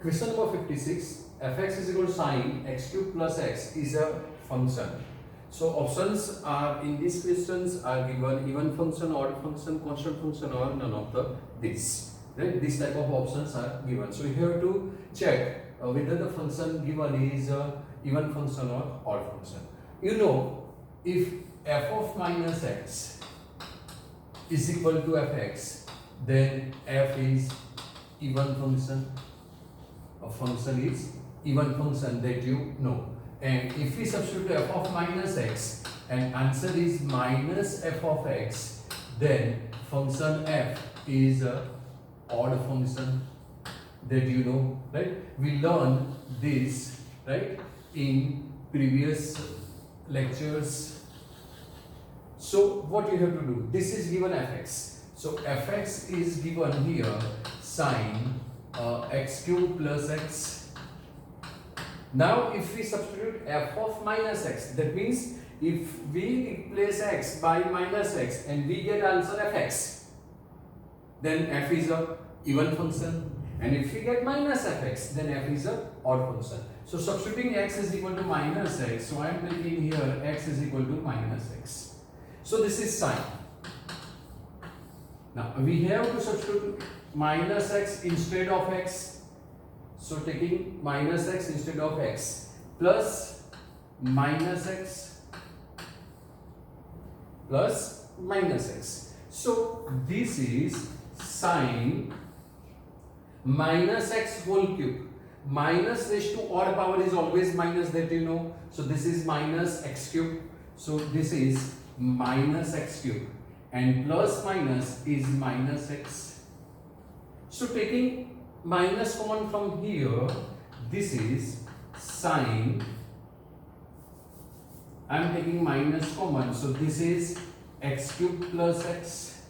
Question number 56. Fx is equal to sine x cube plus x is a function. So options are in these questions are given even function, odd function, constant function, or none of this. Right? This type of options are given. So you have to check whether the function given is even function or odd function. You know, if f of minus x is equal to fx, then f is even function. A function is even function that you know. And if we substitute f of minus x and answer is minus f of x, then function f is a odd function that you know, right? We learned this, right, in previous lectures. So what you have to do, this is given fx. So fx is given here sine x cube plus x. Now if we substitute f of minus x, that means if we replace x by minus x and we get answer fx, then f is a even function, and if we get minus fx, then f is a odd function. So substituting x is equal to minus x, so I am taking here x is equal to minus x. So this is sine. Now we have to substitute minus x instead of x. So taking minus x instead of x plus minus x plus minus x. So this is sine minus x whole cube. Minus raised to odd power is always minus, that you know. So this is minus x cube. So this is minus x cube, and plus minus is minus x. So taking minus common from here, this is sine. I am taking minus common, so this is x cube plus x.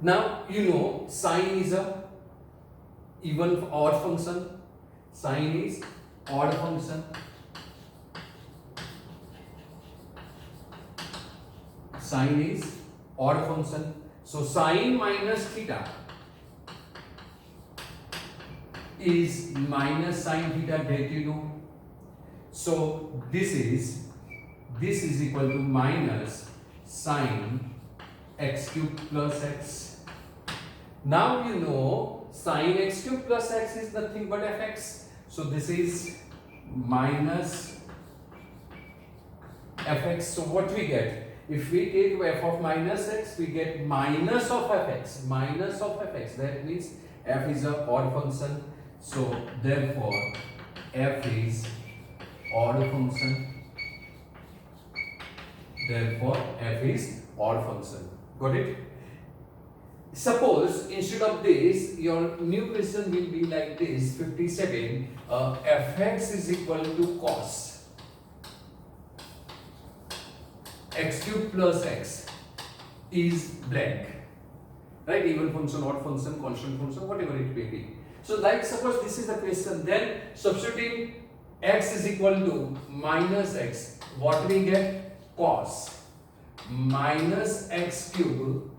Now you know sine is a even odd function. Sine is odd function. Sine is odd function. So sine minus theta is minus sine theta, that you know. So this is equal to minus sine x cube plus x. Now you know sine x cube plus x is nothing but fx. So this is minus fx. So what we get? If we take f of minus x, we get minus of fx. Minus of fx. That means f is a odd function. So therefore f is odd function. Therefore f is odd function. Got it? Suppose instead of this, your new question will be like this, 57. Fx is equal to cos x cube plus x is blank, right? Even function, odd function, constant function, whatever it may be. So like suppose this is the question, then substituting x is equal to minus x, what we get? Cos minus x cube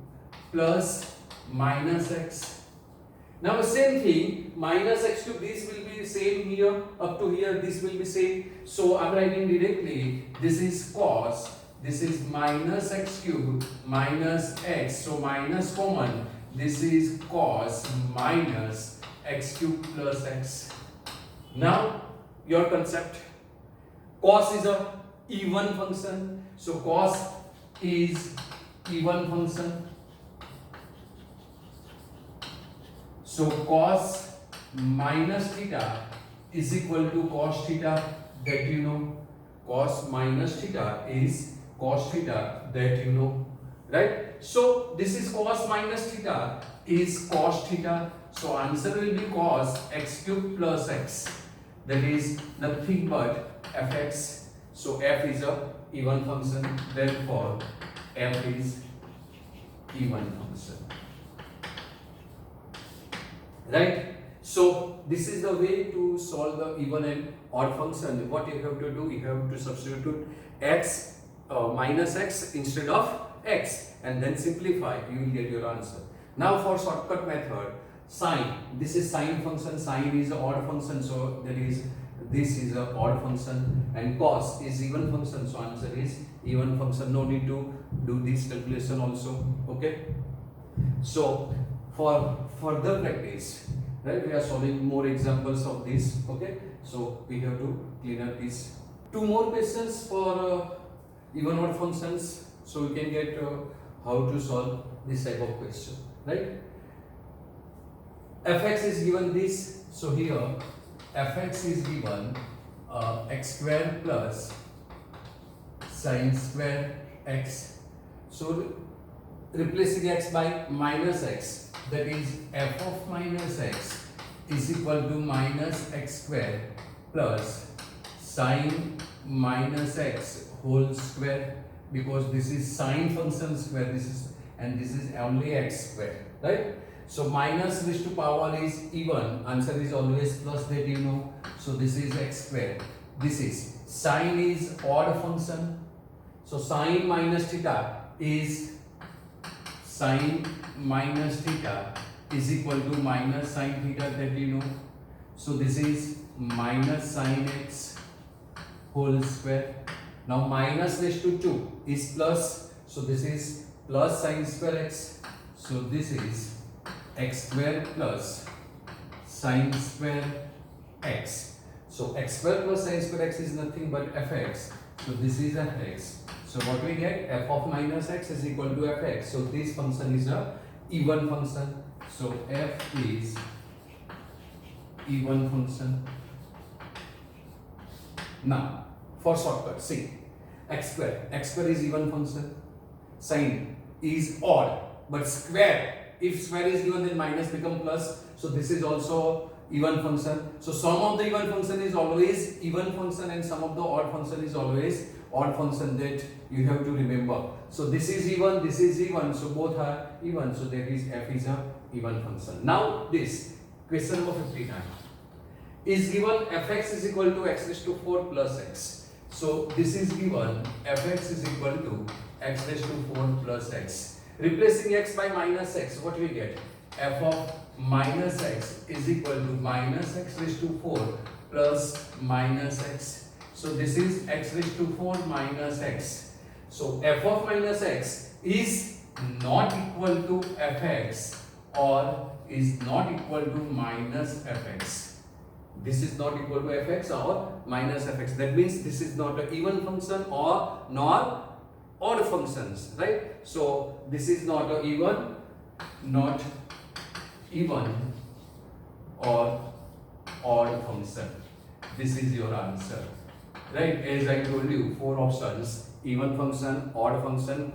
plus minus x. Now same thing, minus x cube, this will be same here, up to here this will be same. So I am writing directly, this is cos, this is minus x cube minus x, so minus common, this is cos minus x cube plus x. Now your concept, cos is a even function, so cos is even function. So cos minus theta is equal to cos theta, that you know. Cos minus theta is cos theta, that you know, right? So this is cos minus theta is cos theta. So answer will be cos x cube plus x, that is nothing but fx. So f is a even function, therefore f is even function, right? So this is the way to solve the even and odd function. What you have to do, you have to substitute x minus x instead of x and then simplify, you will get your answer. Now for shortcut method, sine, this is sine function, sine is an odd function, so that is this is a odd function, and cos is even function, so answer is even function. No need to do this calculation also. Okay, so for further practice, right, we are solving more examples of this. Okay, so we have to clean up these two more questions for even odd functions, so we can get how to solve this type of question, right? Fx is given this, so here fx is given x square plus sine square x. So replacing x by minus x, that is f of minus x is equal to minus x square plus sine minus x whole square, because this is sine function square, this is, and this is only x square, right? So minus raised to power is even, answer is always plus, that you know. So this is x square, this is sine is odd function, so sine minus theta is sine minus theta is equal to minus sine theta, that you know. So this is minus sine x whole square. Now minus raised to 2 is plus, so this is plus sine square x. So this is x square plus sine square x. So x square plus sine square x is nothing but fx. So this is fx. So what we get, f of minus x is equal to fx. So this function is a even function. So f is even function. Now for shortcut, see, x square is even function, sine is odd, but square, if square is given then minus become plus, so this is also even function. So sum of the even function is always even function, and sum of the odd function is always odd function, that you have to remember. So this is even, so both are even, so that is f is a even function. Now this question number 59 is given fx is equal to x raised to 4 plus x. So this is given fx is equal to x raised to 4 plus x. Replacing x by minus x, what we get? F of minus x is equal to minus x raised to 4 plus minus x. So this is x raised to 4 minus x. So f of minus x is not equal to fx or is not equal to minus fx. This is not equal to fx or minus fx. That means this is not an even function or nor odd functions, right? So this is not a not even or odd function. This is your answer, right? As I told you, 4 options: even function, odd function,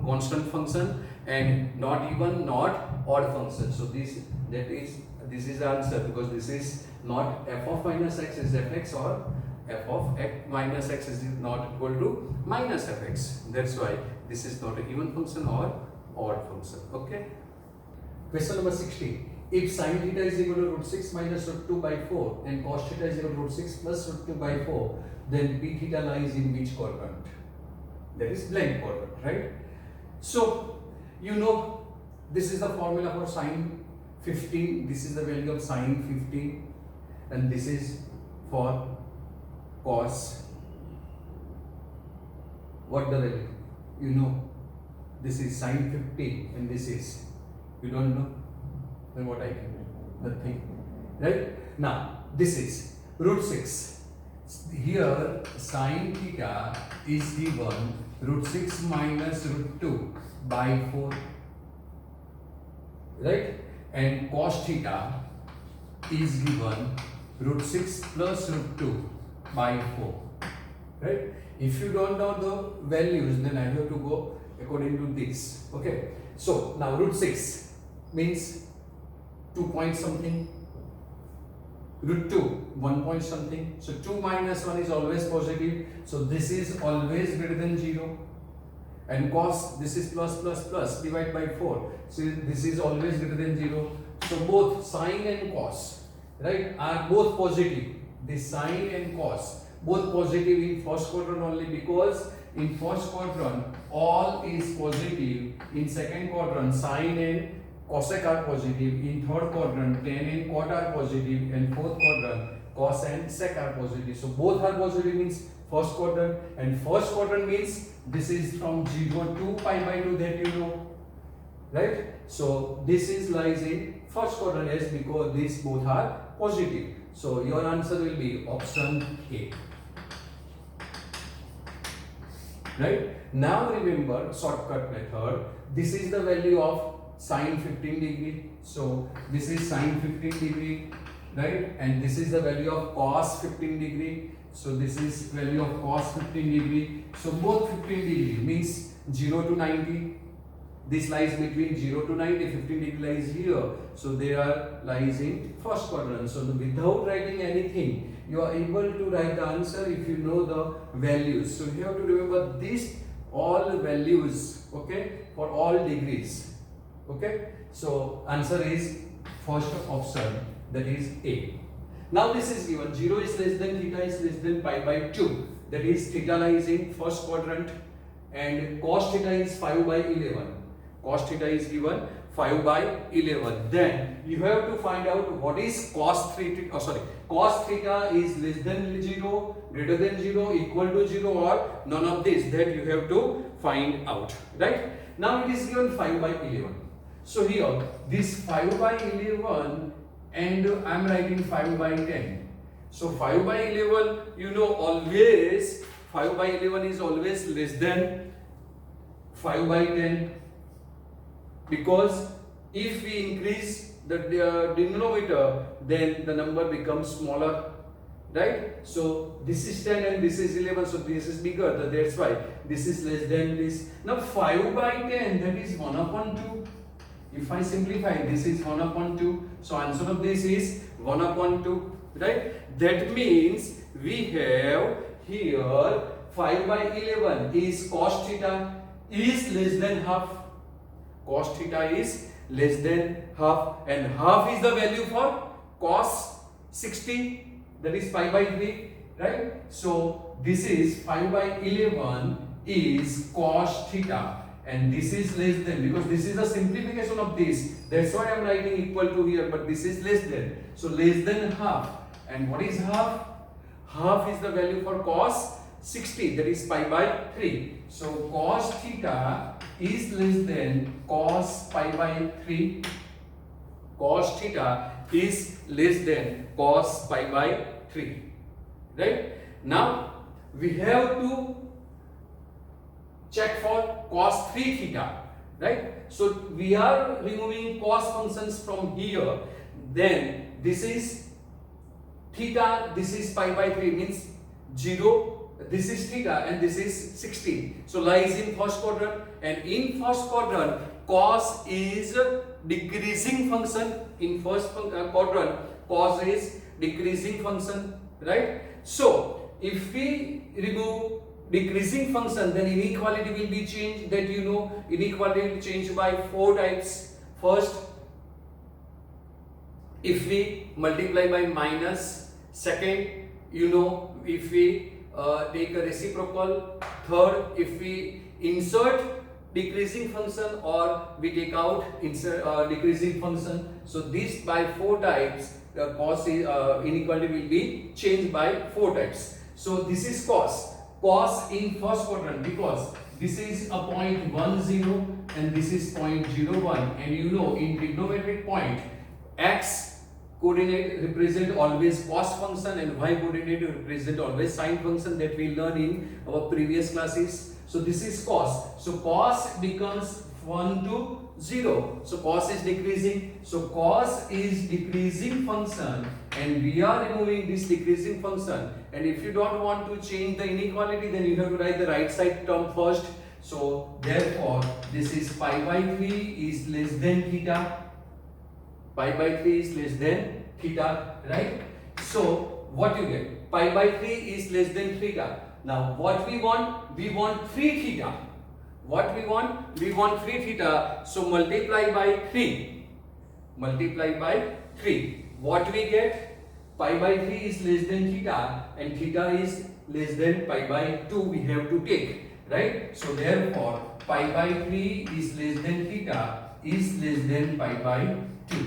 constant function, and not even, not odd function. So this is the answer, because this is not f of minus x is fx or f of x minus x is not equal to minus fx. That's why this is not an even function or odd function. Okay. Question number 16. If sin theta is equal to root 6 minus root 2 by 4 and cos theta is equal to root 6 plus root 2 by 4, then p theta lies in which quadrant? That is blank quadrant, right? So you know this is the formula for sin 15. This is the value of sin 15, and this is for cos. What the value? You know, this is sin 50 and this is, you don't know, then what I can do? Nothing, right? Now this is root 6. Here sin theta is given root 6 minus root 2 by 4, right? And cos theta is given root 6 plus root 2 by 4, right? If you don't know the values, then I have to go according to this. Okay, so now root 6 means 2 point something, root 2 1 point something, so 2 minus 1 is always positive, so this is always greater than 0. And cos, this is plus plus plus, divide by 4, so this is always greater than 0. So both sine and cos, right, are both positive. This sine and cos both positive in first quadrant only, because in first quadrant all is positive. In second quadrant sine and cosec are positive, in third quadrant tan and cot are positive, and fourth quadrant cos and sec are positive. So both are positive means first quadrant, and first quadrant means this is from 0 to pi by 2, that you know, right? So this is lies in first quadrant, yes, because these both are positive. So your answer will be option A. Right? Now remember shortcut method. This is the value of sine 15 degree. So this is sine 15 degree, right? And this is the value of cos 15 degree. So this is value of cos 15 degree. So both 15 degree means 0 to 90. This lies between 0 to 90, 15 degree lies here. So they are lies in first quadrant. So without writing anything, you are able to write the answer if you know the values. So you have to remember these all values, okay, for all degrees. Okay. So answer is first option, that is A. Now this is given 0 is less than theta is less than pi by 2. That is theta lies in first quadrant and cos theta is 5 by 11. Cos theta is given 5 by 11. Then you have to find out what is cos theta. Cos theta is less than 0, greater than 0, equal to 0, or none of this. That you have to find out. Right? Now it is given 5 by 11. So here this 5 by 11 and I am writing 5 by 10. So 5 by 11, you know, always 5 by 11 is always less than 5 by 10. Because if we increase the denominator, then the number becomes smaller, right? So this is 10 and this is 11, so this is bigger. That's why this is less than this. Now 5 by 10, that is 1 upon 2. If I simplify, this is 1 upon 2. So answer of this is 1 upon 2, right? That means we have here 5 by 11 is cos theta is less than half. Cos theta is less than half, and half is the value for cos 60, that is pi by 3, right? So this is 5 by 11 is cos theta, and this is less than, because this is a simplification of this, that's why I am writing equal to here, but this is less than, so less than half. And what is half? Half is the value for cos 60, that is pi by 3. So cos theta is less than cos pi by 3. Cos theta is less than cos pi by 3. Right? Now we have to check for cos 3 theta. Right? So we are removing cos functions from here. Then this is theta, this is pi by 3 means 0. This is theta and this is 60. So lies in first quadrant, and in first quadrant cos is decreasing function. In first quadrant cos is decreasing function, right? So if we remove decreasing function, then inequality will be changed. That you know, inequality will change by 4 types. First, if we multiply by minus. Second, you know, if we take a reciprocal. Third, if we insert decreasing function or we take out insert decreasing function. So this by 4 types, the cos inequality will be changed by 4 types. So this is cos. Cos in first quadrant, because this is a point 1 0 and this is point 0 1, and you know in trigonometric point x coordinate represent always cos function and y coordinate represent always sine function, that we learn in our previous classes. So this is cos. So cos becomes 1 to 0. So cos is decreasing. So cos is decreasing function, and we are removing this decreasing function. And if you don't want to change the inequality, then you have to write the right side term first. So therefore this is pi by 3 is less than theta. Pi by 3 is less than theta, right? So what you get? Pi by 3 is less than theta. Now what we want? We want 3 theta. What we want? We want 3 theta. So multiply by 3. Multiply by 3. What we get? Pi by 3 is less than theta, and theta is less than pi by 2 we have to take, right? So therefore pi by 3 is less than theta, is less than pi by 2,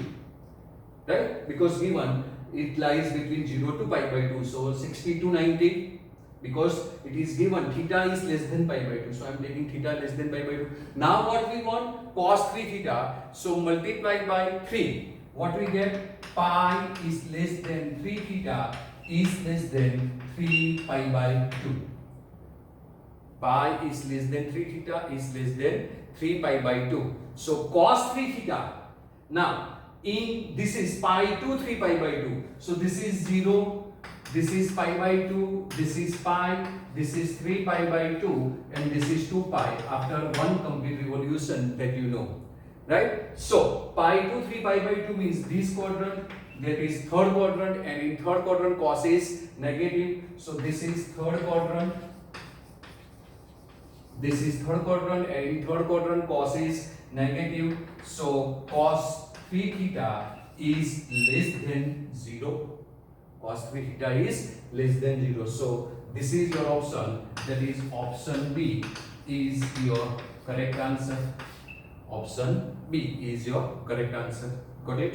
right? Because given it lies between 0 to pi by 2, so 60 to 90, because it is given theta is less than pi by 2, so I am taking theta less than pi by 2. Now what we want? Cos 3 theta, so multiplied by 3, what we get? Pi is less than 3 theta is less than 3 pi by 2. Pi is less than 3 theta is less than 3 pi by 2. So cos 3 theta. Now in this is pi to 3 pi by 2. So this is 0, this is pi by 2, this is pi, this is 3 pi by 2, and this is 2 pi after one complete revolution that you know, right? So pi to 3 pi by 2 means this quadrant, that is third quadrant, and in third quadrant cos is negative, so this is third quadrant, this is third quadrant, and in third quadrant cos is negative, so cos 3 theta is less than 0. Cos 3 theta is less than 0. So this is your option, that is option B is your correct answer. Option B is your correct answer. Got it?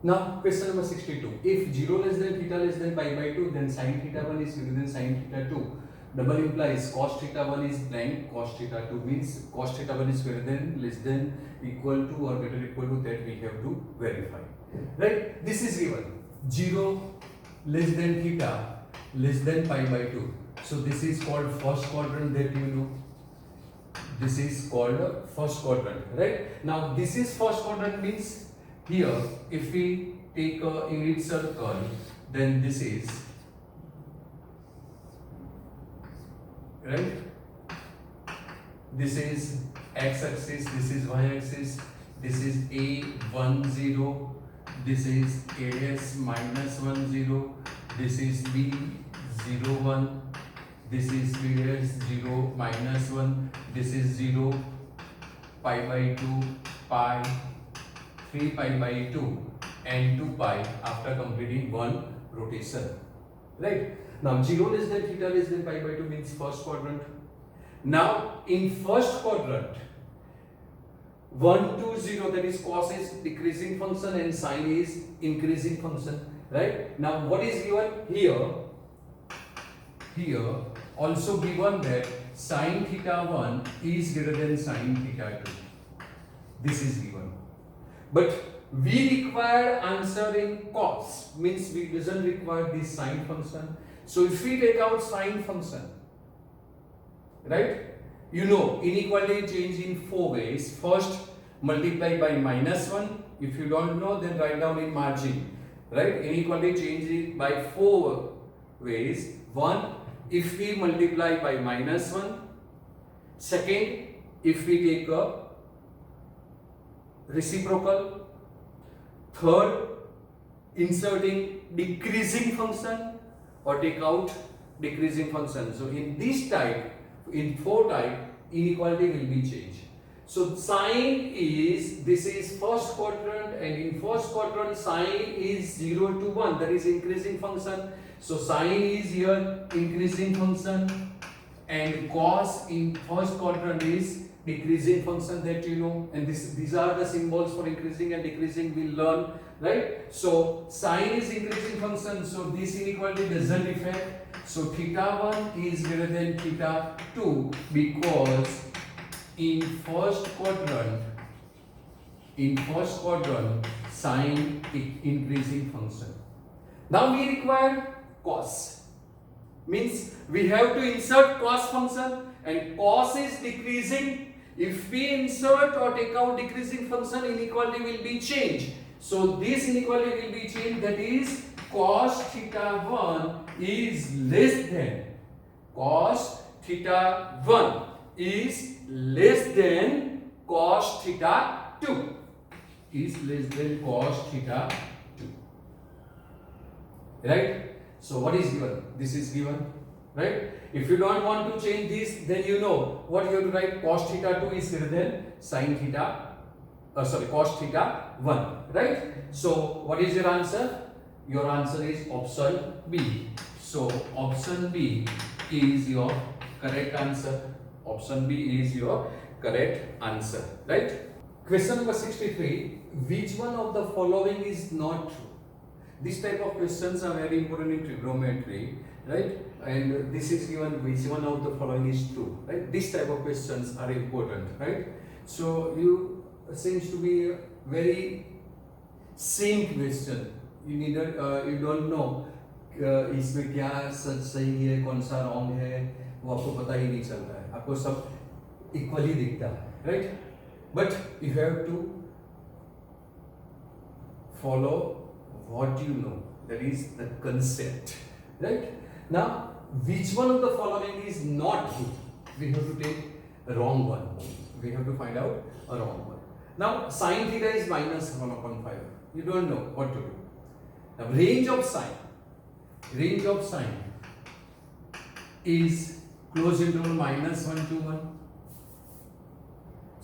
Now question number 62. If 0 less than theta less than pi by 2, then sin theta 1 is greater than sin theta 2. Double implies cos theta 1 is blank, cos theta 2 means cos theta 1 is greater than, less than, equal to, or greater equal to, that we have to verify. Right? This is given 0 less than theta less than pi by 2. So this is called first quadrant, that you know. This is called first quadrant, right? Now this is first quadrant means here if we take a unit circle, then this is, right? This is x axis, this is y axis, this is a 1 0, this is a dash minus 1 0, this is b 0 1, this is b dash 0 minus 1, this is 0 pi by 2 pi 3 pi by 2 and 2 pi after completing one rotation, right? Now 0 less than theta less than pi by 2 means first quadrant. Now in first quadrant 1 to 0, that is cos is decreasing function and sin is increasing function, right? Now what is given here? Here also given that sin theta 1 is greater than sin theta 2. This is given. But we require answer in cos, means we doesn't require this sin function. So if we take out sin function, right? You know inequality change in 4 ways. First, multiply by -1. If you don't know, then write down in margin, right? Inequality change by 4 ways. One, if we multiply by -1. Second, if we take a reciprocal. Third, inserting decreasing function, or take out decreasing function. So in this type, in 4 type, inequality will be changed. So sin is, this is first quadrant, and in first quadrant sin is 0 to 1, that is increasing function. So sin is here increasing function, and cos in first quadrant is decreasing function, that you know, and these are the symbols for increasing and decreasing we'll learn, right? So sin is increasing function, so this inequality doesn't affect. So theta 1 is greater than theta 2 because in first quadrant sin increasing function. Now we require cos, means we have to insert cos function, and cos is decreasing. If we insert or take out decreasing function, inequality will be changed. So this inequality will be changed, that is cos theta 1 is less than, cos theta 1 is less than cos theta 2, is less than cos theta 2, right? So what is given? This is given, right? If you don't want to change this, then you know what you have to write. Cos theta 2 is greater than sin theta, cos theta 1, right? So what is your answer? Your answer is option B. So option B is your correct answer. Option B is your correct answer, right? Question number 63. Which one of the following is not true? This type of questions are very important in trigonometry, right? And this is given which one of the following is true, right? This type of questions are important, right? So you seems to be a very same question. You need you don't know इसमें क्या सच सही है कौन सा wrong है वो आपको पता ही नहीं चलता है, आपको सब इक्वली दिखता है, right? But you have to follow what you know, that is the concept, right? Now which one of the following is not true? We have to take a wrong one. We have to find out a wrong one. Now sin theta is minus 1/5. You don't know what to do. Now range of sine is closed interval -1 to 1.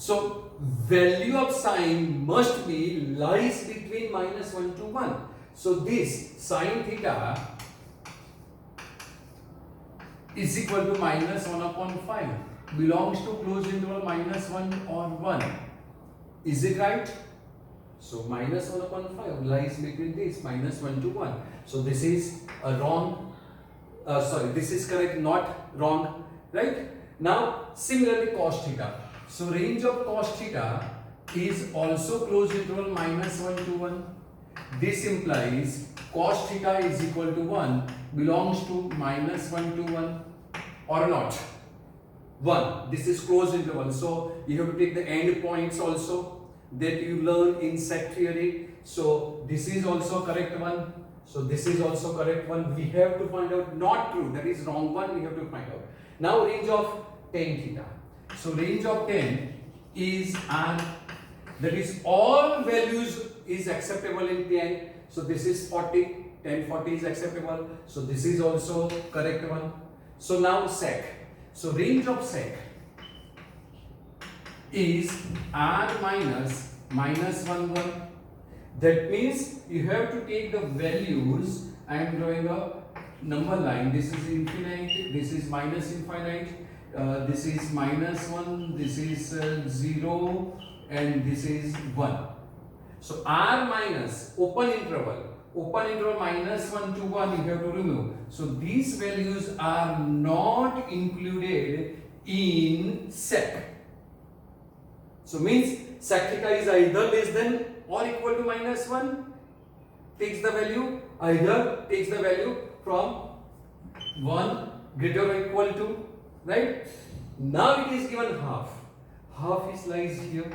So value of sine must be lies between -1 to 1. So this sin theta is equal to -1/5 belongs to closed interval -1 or 1. Is it right? So -1/5 lies between this -1 to 1. So this is a wrong. This is correct, not wrong, right? Now similarly cos theta. So range of cos theta is also closed interval -1 to 1. This implies cos theta is equal to 1 belongs to -1 to 1 or not. 1. This is closed interval. So you have to take the end points also that you learn in set theory. So this is also correct one. So this is also correct one. We have to find out not true. That is wrong one. We have to find out. Now range of tan theta. So range of tan is that is all values is acceptable in tan. So this is 40. Tan 40 is acceptable. So this is also correct one. So now sec. So range of sec is r minus -1 1. That means you have to take the values. I am drawing a number line. This is infinite. This is minus infinite. This is -1. This is 0, and this is 1. So r minus open interval -1 to 1 you have to remove. So these values are not included in sec. So means sec theta is either less than or equal to -1. Takes the value from 1 greater or equal to, right? Now it is given half is lies here,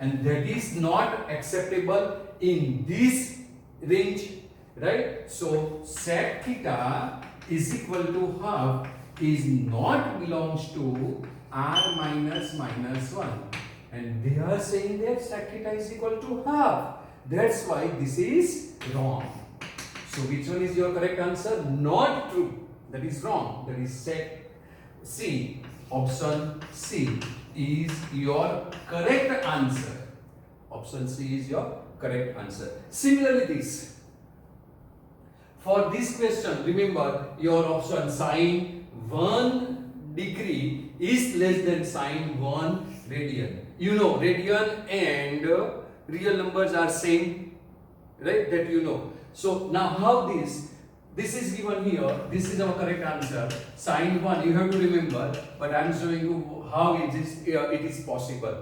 and that is not acceptable in this range, right? So sec theta is equal to half is not belongs to r minus -1, and they are saying that sec theta is equal to half. That's why this is wrong. So which one is your correct answer? Not true. That is wrong. That is sec C. Option C is your correct answer. Option C is your correct answer. Similarly this. For this question, remember your option sin 1 degree is less than sin 1 radian. You know radian and real numbers are same, right? That you know. So now how this is given here. This is our correct answer. Sin 1 you have to remember, but I am showing you how it is possible,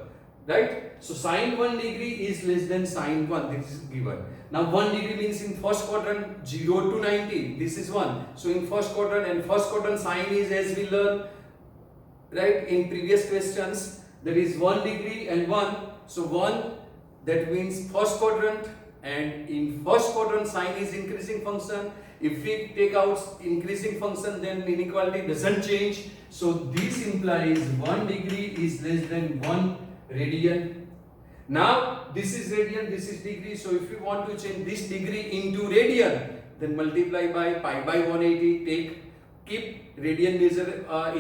right? So sin 1 degree is less than sin 1. This is given. Now 1 degree means in first quadrant 0 to 90. This is 1. So in first quadrant, and first quadrant sine is, as we learn, right, in previous questions, there is 1 degree and 1. So 1, that means first quadrant, and in first quadrant sine is increasing function. If we take out increasing function, then inequality doesn't change. So this implies 1 degree is less than 1 radian. Now this is radian, this is degree. So if you want to change this degree into radian, then multiply by pi by 180. Keep radian measure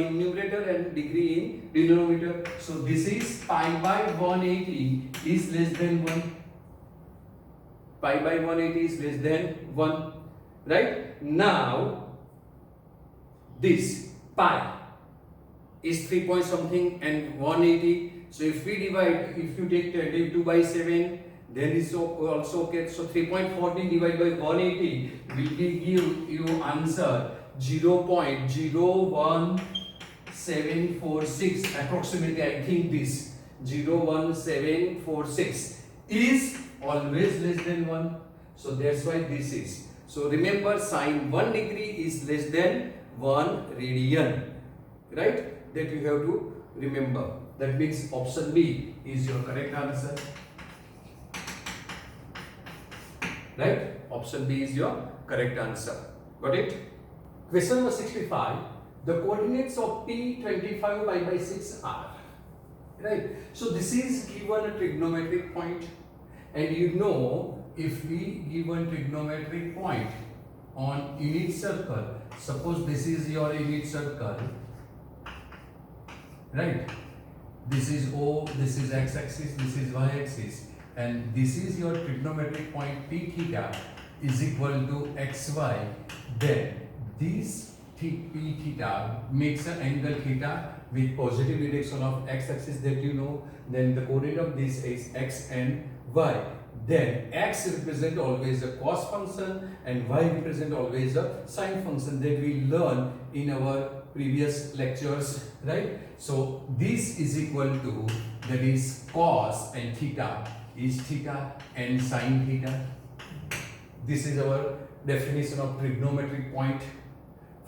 in numerator and degree in denominator. So this is pi by 180 is less than 1. Pi by 180 is less than 1, right? Now this pi is 3 point something and 180. So if we divide, if you take 2 by 7, then it's also okay. So 3.14 divided by 180 will give you answer 0.01746 approximately. I think this 0.1746 is always less than 1. So that's why this is. So remember, sine 1 degree is less than 1 radian, right? That you have to remember. That means option B is your correct answer. Right? Option B is your correct answer. Got it? Question number 65. The coordinates of P25 pi by 6 are. Right? So this is given a trigonometric point, and you know, if we given trigonometric point on unit circle, suppose this is your unit circle, right? This is O, this is x-axis, this is y-axis, and this is your trigonometric point P theta is equal to xy. Then this P theta makes an angle theta with positive direction of x-axis, that you know. Then the coordinate of this is x and y. Then x represent always a cos function and y represent always a sine function, that we learn in our previous lectures, right? So this is equal to, that is cos and theta is theta and sine theta. This is our definition of trigonometric point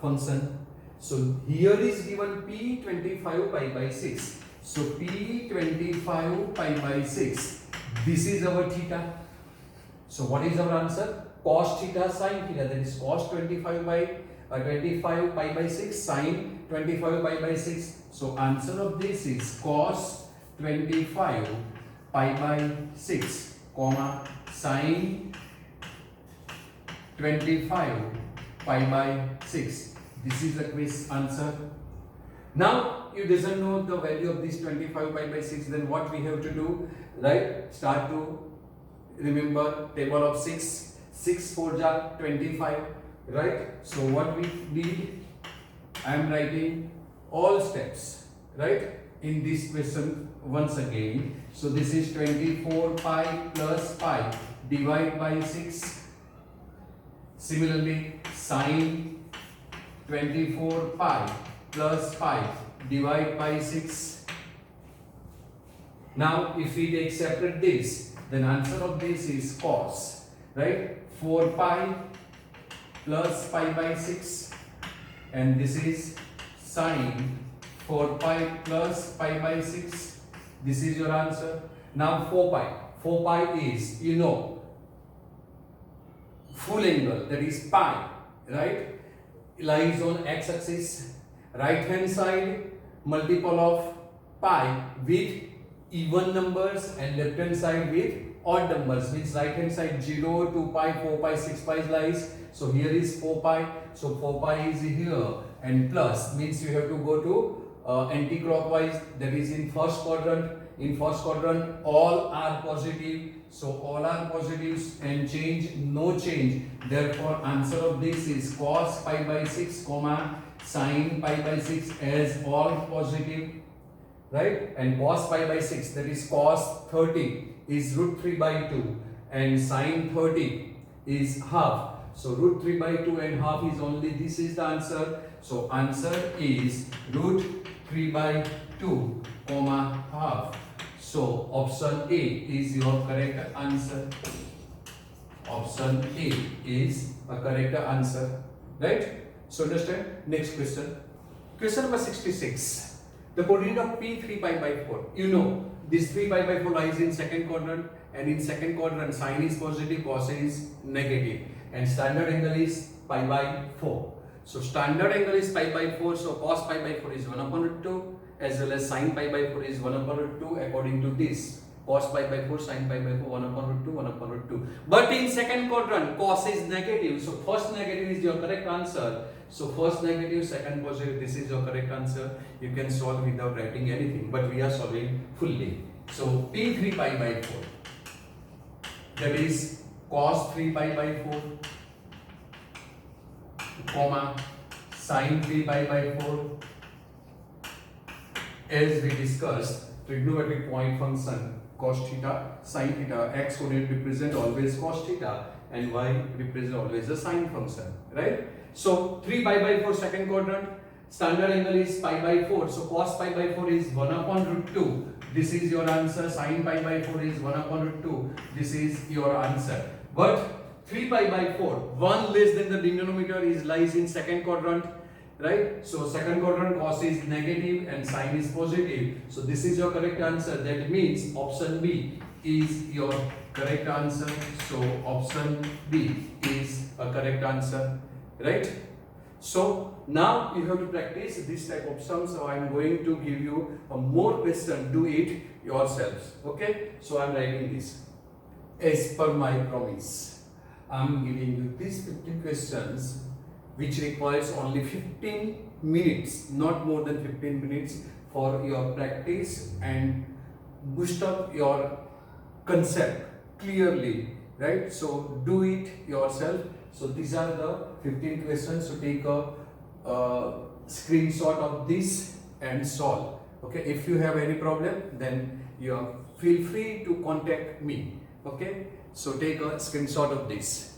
function. So here is given P25 pi by 6. So P25 pi by 6. This is our theta. So what is our answer? Cos theta sine theta. That is cos 25 pi by 6 sine 25 pi by 6. So answer of this is cos 25 pi by 6, comma sine 25 pi by 6. This is the quiz answer. Now you doesn't know the value of this 25 pi by 6, then what we have to do, right? Start to remember table of 6. 6 4 ja 25, right? So what we need, I am writing all steps, right, in this question once again. So this is 24 pi plus pi divide by 6. Similarly, sine 24 pi plus pi divide by 6. Now if we take separate this, then answer of this is cos, right? 4 pi plus pi by 6, and this is sine 4 pi plus pi by 6. This is your answer. Now 4 pi. 4 pi is, you know, full angle, that is pi, right? Lies on x-axis. Right hand side multiple of pi with even numbers and left hand side with odd numbers, means right hand side 0, 2 pi, 4 pi, 6 pi lies. So here is 4 pi. So 4 pi is here, and plus means you have to go to anti-clockwise, that is in first quadrant. In first quadrant all are positive, so all are positives, and change no change. Therefore answer of this is cos pi by 6 comma sine pi by 6 as all positive, right? And cos pi by 6, that is cos 30 is root 3 by 2 and sine 30 is half. So root 3 by 2 and half is only, this is the answer. So answer is root 3 by 2 comma half. So option A is your correct answer. Option A is a correct answer, right? So understand. Next question. Question number 66. The coordinate of P3 pi by 4. You know, this 3 pi by 4 lies in second quadrant, and in second quadrant sine is positive, cos is negative, and standard angle is pi by 4. So standard angle is pi by 4, so cos pi by 4 is 1 upon root 2, as well as sine pi by 4 is 1 upon root 2 according to this. Cos pi by 4, sine pi by 4, 1 upon root 2, 1 upon root 2. But in second quadrant, cos is negative, so first negative is your correct answer. So first negative, second positive, this is your correct answer. You can solve without writing anything, but we are solving fully. So P3 pi by 4, that is cos 3 pi by 4, comma sine 3 pi by 4, as we discussed, trigonometric point function cos theta, sin theta, x coordinate represent always cos theta and y represent always the sine function, right? So 3 pi by 4 second quadrant, standard angle is pi by 4, so cos pi by 4 is 1 upon root 2. This is your answer. Sin pi by 4 is 1 upon root 2. This is your answer. But 3 pi by 4, 1 less than the denominator lies in second quadrant, right? So second quadrant cos is negative and sin is positive. So this is your correct answer. That means option B is your correct answer. So option B is a correct answer, right? So now you have to practice this type of sums. So I am going to give you a more question. Do it yourselves. Okay? So I am writing this. As per my promise, I am giving you these 15 questions which requires only 15 minutes, not more than 15 minutes for your practice and boost up your concept clearly, right? So do it yourself. So these are the 15 questions. So take a screenshot of this and solve. Okay, if you have any problem, then you feel free to contact me. Okay, so take a screenshot of this.